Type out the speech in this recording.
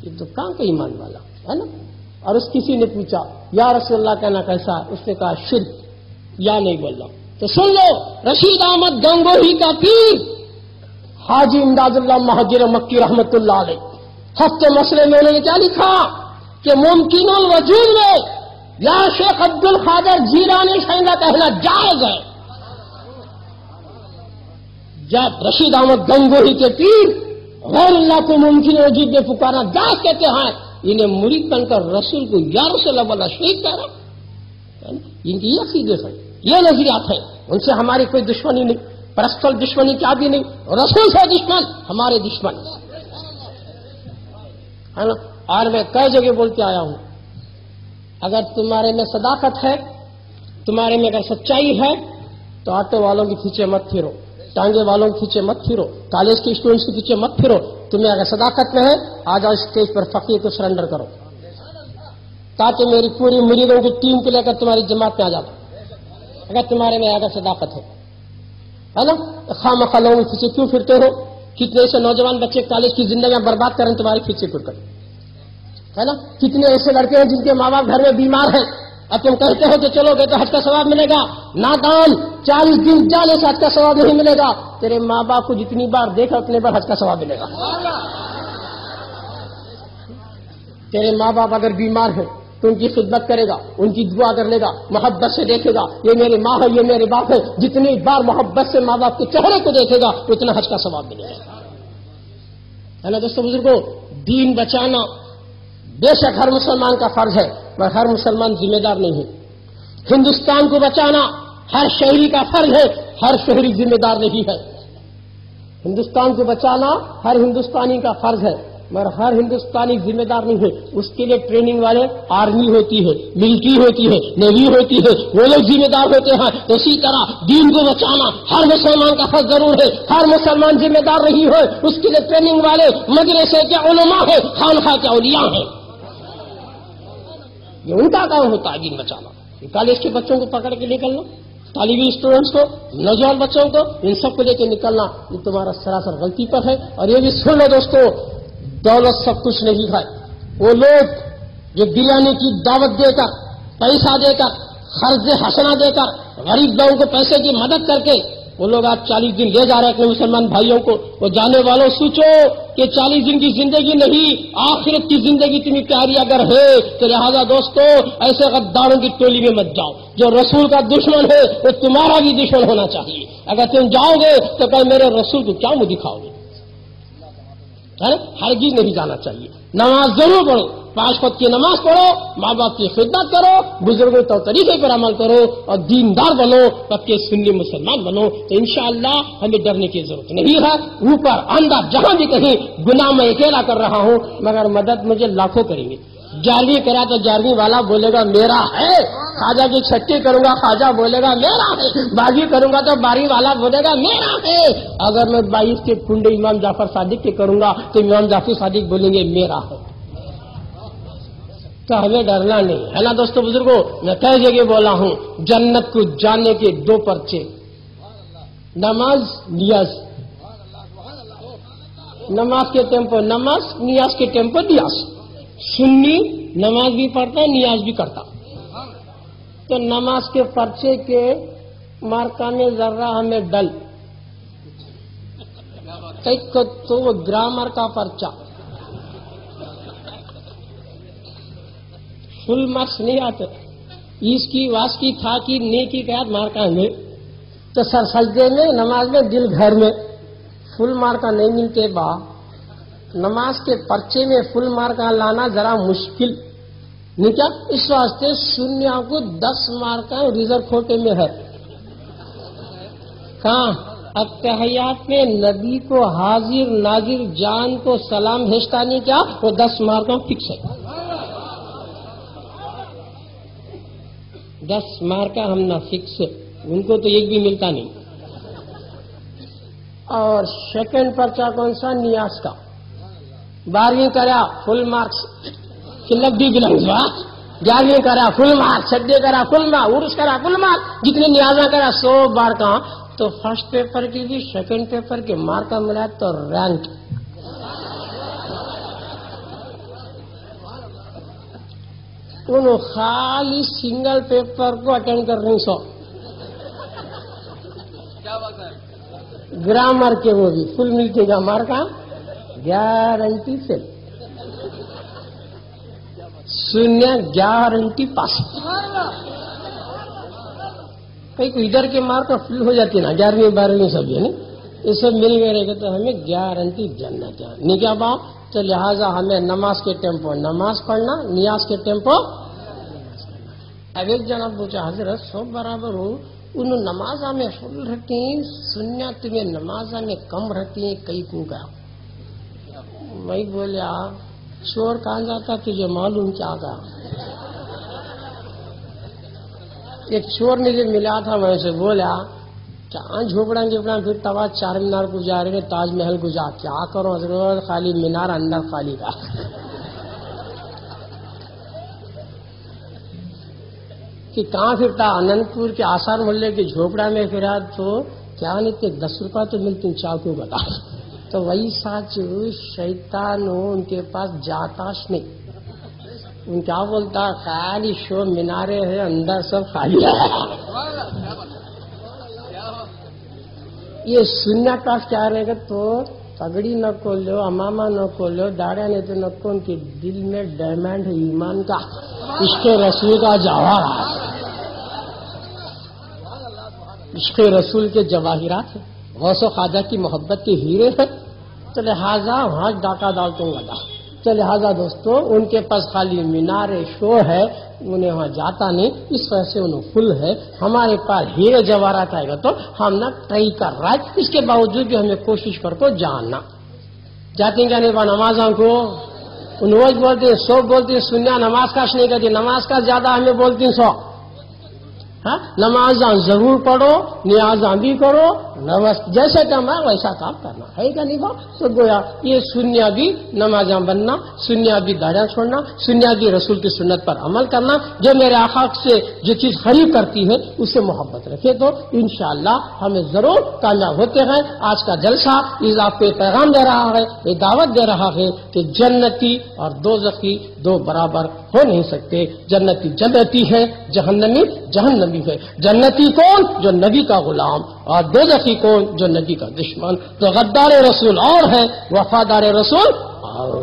یہ تو کہاں کا ایمان والا ہے نا. اور اس کسی نے پوچھا یا رسول اللہ کہنا کیسا ہے؟ اس نے کہا شرک. یا نہیں بول رہا تو سن لو. رشید احمد گنگوہی کا پیر حاجی امداد اللہ مہاجر مکی رحمت اللہ علیہ ہفتے مسئلے میں انہوں نے کیا لکھا کہ ممکن الوجود میں یا شیخ عبد القادر جیلانی شہنگا کہنا جائز ہے. جب رشید احمد گنگوہی کے پیر غیر اللہ کو ممکن وجود میں پکارنا جائز کہتے ہیں، انہیں مرید بن کر رسول کو یا رسول اللہ والا شریک کہہ رہا. ان کی یہ عقیدے ہیں، یہ نظریات ہیں. ان سے ہماری کوئی دشمنی نہیں، پرسنل دشمنی کیا بھی نہیں. رسول سے دشمن ہمارے دشمن ہے نا. اور میں کئی جگہ بولتے آیا ہوں، اگر تمہارے میں صداقت ہے، تمہارے میں اگر سچائی ہے تو آٹو والوں کے پیچھے مت پھرو، ٹانگے والوں کے پیچھے مت پھرو، کالج کے اسٹوڈنٹس کے پیچھے مت پھرو. تمہیں اگر صداقت میں ہے آ جاؤ اسٹیج پر فقیر کو سرنڈر کرو تاکہ میری پوری مریدوں کی ٹیم کو لے کر تمہاری جماعت میں آ جاؤ اگر تمہارے میں اگر صداقت ہے نا. خواہ مخواہ لوگوں کے پیچھے کیوں پھرتے ہو؟ کتنے ایسے نوجوان بچے کالج کی زندگیاں برباد کریں تمہارے پیچھے پھر کر ہے نا. کتنے ایسے لڑکے ہیں جن کے ماں باپ گھر میں بیمار ہیں، اب تم کہتے ہو کہ چلو گے تو حج کا ثواب ملے گا. نادان 40 دن جانے سے حج کا ثواب نہیں ملے گا. تیرے ماں باپ کو جتنی بار دیکھا اتنے بار حج کا ثواب ملے گا. تیرے ماں باپ اگر بیمار ہیں تو ان کی خدمت کرے گا، ان کی دعا کر لے گا، محبت سے دیکھے گا، یہ میری ماں ہے یہ میرے باپ ہے. جتنی بار محبت سے ماں باپ کے چہرے کو دیکھے گا اتنا حج کا ثواب ملے گا. ہے نا دوستو بزرگوں، دین بچانا بے شک ہر مسلمان کا فرض ہے، مگر ہر مسلمان ذمہ دار نہیں ہے. ہندوستان کو بچانا ہر شہری کا فرض ہے، ہر شہری ذمہ دار نہیں ہے. ہندوستان کو بچانا ہر ہندوستانی کا فرض ہے، مگر ہر ہندوستانی ذمہ دار نہیں ہے. اس کے لیے ٹریننگ والے آرمی ہوتی ہے، ملٹری ہوتی ہے، نیوی ہوتی ہے، وہ لوگ ذمہ دار ہوتے ہیں. تو اسی طرح دین کو بچانا ہر مسلمان کا فرض ضرور ہے. ہر مسلمان ذمہ دار نہیں ہے، اس کے لیے ٹریننگ والے مدرسے کے علماء ہیں، خانقاہ کے اولیاء ہیں. یہ ان کا کام ہوتا ہے دین بچانا. کالج کے بچوں کو پکڑ کے نکل لو، طالبی اسٹوڈنٹس کو، نوجوان بچوں کو، ان سب کو لے کے نکلنا یہ تمہارا سراسر غلطی پر ہے. اور یہ بھی سن لو دوستو، دولت سب کچھ نہیں ہے. وہ لوگ جو بریانی کی دعوت دے کر، پیسہ دے کر، خرچ حسنہ دے کر، غریب لوگوں کو پیسے کی مدد کر کے وہ لوگ آج 40 دن لے جا رہے ہیں اپنے مسلمان بھائیوں کو. وہ جانے والوں سوچو کہ 40 دن کی زندگی نہیں، آخرت کی زندگی تمہیں پیاری اگر ہے تو لہذا دوستو ایسے غداروں کی ٹولی میں مت جاؤ. جو رسول کا دشمن ہے وہ تمہارا بھی دشمن ہونا چاہیے. اگر تم جاؤ گے تو کل میرے رسول کو کیا منہ دکھاؤ گے؟ ہرگز نہیں جانا چاہیے. نماز ضرور پڑھو، 5 وقت کی نماز پڑھو، ماں باپ کی خدمت کرو، بزرگوں کے طریقے پر عمل کرو اور دیندار بنو، پکے سنی مسلمان بنو. تو انشاءاللہ ہمیں ڈرنے کی ضرورت نہیں ہے. اوپر اندر جہاں بھی کہیں گناہ میں اکیلا کر رہا ہوں، مگر مدد مجھے لاکھوں کریں گے. 11ویں کرا تو 11ویں والا بولے گا میرا ہے. خواجہ کی چھٹی کروں گا خواجہ بولے گا میرا ہے. 12ویں کروں گا تو 12ویں والا بولے گا میرا ہے. اگر میں 22 کے کنڈے امام جعفر صادق کے کروں گا تو امام جعفر صادق بولیں گے میرا ہے. تو ہمیں ڈرنا نہیں ہے نا دوستو بزرگوں. میں کئی جگہ بولا ہوں، جنت کو جانے کے 2 پرچے، نماز نیاز. نماز کے ٹیمپو نماز، نیاز کے ٹیمپو نیاز. سنی نماز بھی پڑھتا نیاز بھی کرتا. تو نماز کے پرچے کے مارکا میں ذرہ ہمیں ڈل تو وہ گرامر کا پرچہ فل مارکس نہیں آتے. اس کی واس کی تھا کی نے کی قیاد مارکا میں تو سر سجدے میں نماز میں دل گھر میں فل مارکا نہیں ملتے. با نماز کے پرچے میں فل مارکا لانا ذرا مشکل نہیں کیا؟ اس واسطے شونیا کو 10 مارکا ریزرو کوٹے میں ہے. کہاں؟ اتحیات میں نبی کو حاضر ناظر جان کو سلام بھیجتا نہیں کیا؟ وہ 10 مارکا فکس ہے. 10 مارکا ہم نہ فکس، ان کو تو ایک بھی ملتا نہیں. اور سیکنڈ پرچہ کون سا؟ نیاز کا. 12ویں کرا فل مارکس، لبی بلنگ. 11ویں کرا فل مارک، 6 کرا فل مارک، عرس کرا فل مارک، جتنے نیازاں کرا 100 بار کا. تو فرسٹ پیپر کی بھی سیکنڈ پیپر کے مارکا ملا تو رینک. انہوں خالی سنگل پیپر کو اٹینڈ کر رہی 100 گرامر کے وہ بھی فل ملتے گا مار کا گارنٹی فیل شونیہ گارنٹی پاس کئی کو ادھر کے مار کا فل ہو جاتی ہے نا 11ویں 12ویں سب ہے نا یہ سب مل گئے رہے گا تو ہمیں گارنٹی جنت ہے نہیں کیا با تو لہٰذا ہمیں نماز کے ٹیمپو نماز پڑھنا نیاز کے ٹیمپو اب ایک جناب پوچھا حضرت سب برابر ہوں انہوں نمازہ میں فل رہتی ہیں سنیا تمہیں نمازہ میں کم رہتی ہیں کئی کو کا میں بولیا چور کہاں جاتا تجھے معلوم کیا گا ایک چور نے جو ملا تھا میں سے بولا کیا جھوپڑا پھر توا 4 مینار کو جا رہے تاج محل کو جا کیا کرو حضرت خالی مینار اندر خالی کا کہ کہاں پھرتا اننت پور کے آثار محلے کے جھوپڑا میں پھرا تو کیا نہیں 10 روپیہ تو ملتی چاہ کیوں بتا تو وہی سچ شیطان ان کے پاس جاتاش نہیں ان کیا بولتا خالی شو مینارے ہے اندر سب خالی ہے یہ سننا کا کیا رہے گا تو پگڑی نہ کھولو اماما نہ کھولو داڑیا نہیں تو نہ کو ان کے دل میں ڈائمنڈ ہے ایمان کا عشق رسول کا جواہر عشق رسول کے جواہرات ہیں غوث و خواجہ کی محبت کے ہیرے ہیں تو لہٰذا وہاں ڈاکہ ڈال دوں گا تو لہٰذا دوستو ان کے پاس خالی مینار شو ہے انہیں وہاں جاتا نہیں اس وجہ سے انہیں فل ہے ہمارے پاس ہیرے جواہرات آئے گا تو ہم نہ ٹرائی کر رہا ہے اس کے باوجود بھی ہمیں کوشش کر کو جاننا جاتے کیا نہیں نمازوں کو انوج بولتے ہیں 100 بولتے ہیں سنیا نماز کاش نہیں کرتی نماز کا زیادہ ہمیں بولتی ہیں 100 ہاں نمازاں ضرور پڑھو نیازاں بھی کرو جیسے کام ہے ویسا کام کرنا ہے کہ نہیں بات تو گویا یہ سنیا بھی نمازاں بننا سنیا بھی داڑیاں چھوڑنا سنیا بھی رسول کی سنت پر عمل کرنا جو میرے آقا سے جو چیز قریب کرتی ہے اس سے محبت رکھے تو انشاءاللہ ہمیں ضرور کامیاب ہوتے ہیں آج کا جلسہ اس آپ کو پیغام دے رہا ہے یہ دعوت دے رہا ہے کہ جنتی اور دوزخی دو برابر ہو نہیں سکتے جنتی جنتی ہے جہنمی جہنمی ہے جنتی کون جو نبی کا غلام اور دوزخی کون جو نبی کا دشمن تو غدار رسول اور ہے وفادار رسول اور